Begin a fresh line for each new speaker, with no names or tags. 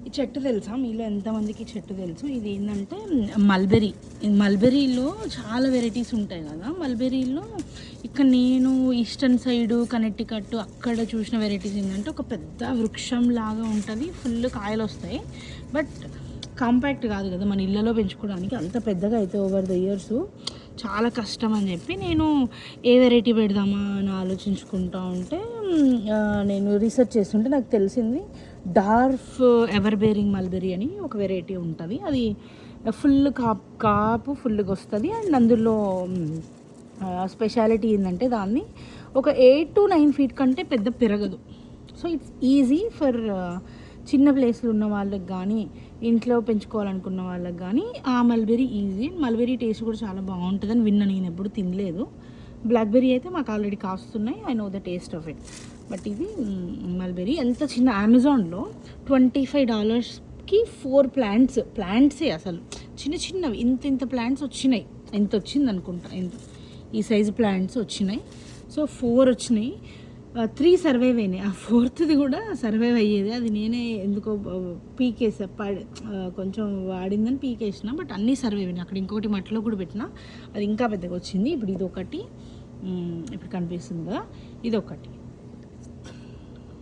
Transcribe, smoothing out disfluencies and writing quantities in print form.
ఈ చెట్టు తెలుసా మీలో ఎంతమందికి చెట్టు తెలుసు? ఇది ఏంటంటే మల్బెరీ. మల్బెరీలో చాలా వెరైటీస్ ఉంటాయి కదా. మల్బెరీలో ఇక్కడ నేను ఈస్టర్న్ సైడు కనెక్టికట్ అక్కడ చూసిన వెరైటీస్ ఏంటంటే ఒక పెద్ద వృక్షం లాగా ఉంటుంది, ఫుల్ కాయలు వస్తాయి. బట్ కాంపాక్ట్ కాదు కదా మన ఇళ్ళలో పెంచుకోవడానికి, అంత పెద్దగా అయితే ఓవర్ ద ఇయర్స్ చాలా కష్టం అని చెప్పి నేను ఏ వెరైటీ పెడదామా అని ఆలోచించుకుంటా ఉంటే నేను రీసెర్చ్ చేస్తుంటే నాకు తెలిసింది డార్ఫ్ ఎవర్ బేరింగ్ మల్బెరీ అని ఒక వెరైటీ ఉంటుంది. అది ఫుల్ కాపు ఫుల్గా వస్తుంది. అండ్ అందులో స్పెషాలిటీ ఏంటంటే దాన్ని ఒక 8 to 9 feet కంటే పెద్ద పెరగదు. సో ఇట్స్ ఈజీ ఫర్ చిన్న ప్లేస్లు ఉన్న వాళ్ళకి కానీ ఇంట్లో పెంచుకోవాలనుకున్న వాళ్ళకి కానీ ఆ మల్బెరీ ఈజీ. మల్బెరీ టేస్ట్ కూడా చాలా బాగుంటుందని విన్నా, నేను ఎప్పుడు తినలేదు. బ్లాక్బెర్రీ అయితే మాకు ఆల్రెడీ కాస్తున్నాయి, I know the taste of it. But ఇది మల్బెరీ ఎంత చిన్న, అమెజాన్లో $25కి 4 ప్లాంట్సే అసలు చిన్నవి ఇంత ప్లాంట్స్ వచ్చినాయి. ఎంత వచ్చింది అనుకుంటా, ఈ సైజు ప్లాంట్స్ వచ్చినాయి. సో 4 వచ్చినాయి, 3 సర్వైవ్ అయినాయి. ఆ 4th కూడా సర్వైవ్ అయ్యేది. అది నేనే ఎందుకో పీకేసా, కొంచెం వాడిందని పీకేసిన. బట్ అన్నీ సర్వైవ్ అయినాయి. అక్కడ ఇంకొకటి మట్టిలో కూడా పెట్టిన, అది ఇంకా పెద్దగా వచ్చింది. ఇప్పుడు ఇది ఒకటి, ఇప్పుడు కనిపిస్తుంది కదా, ఇది ఒకటి.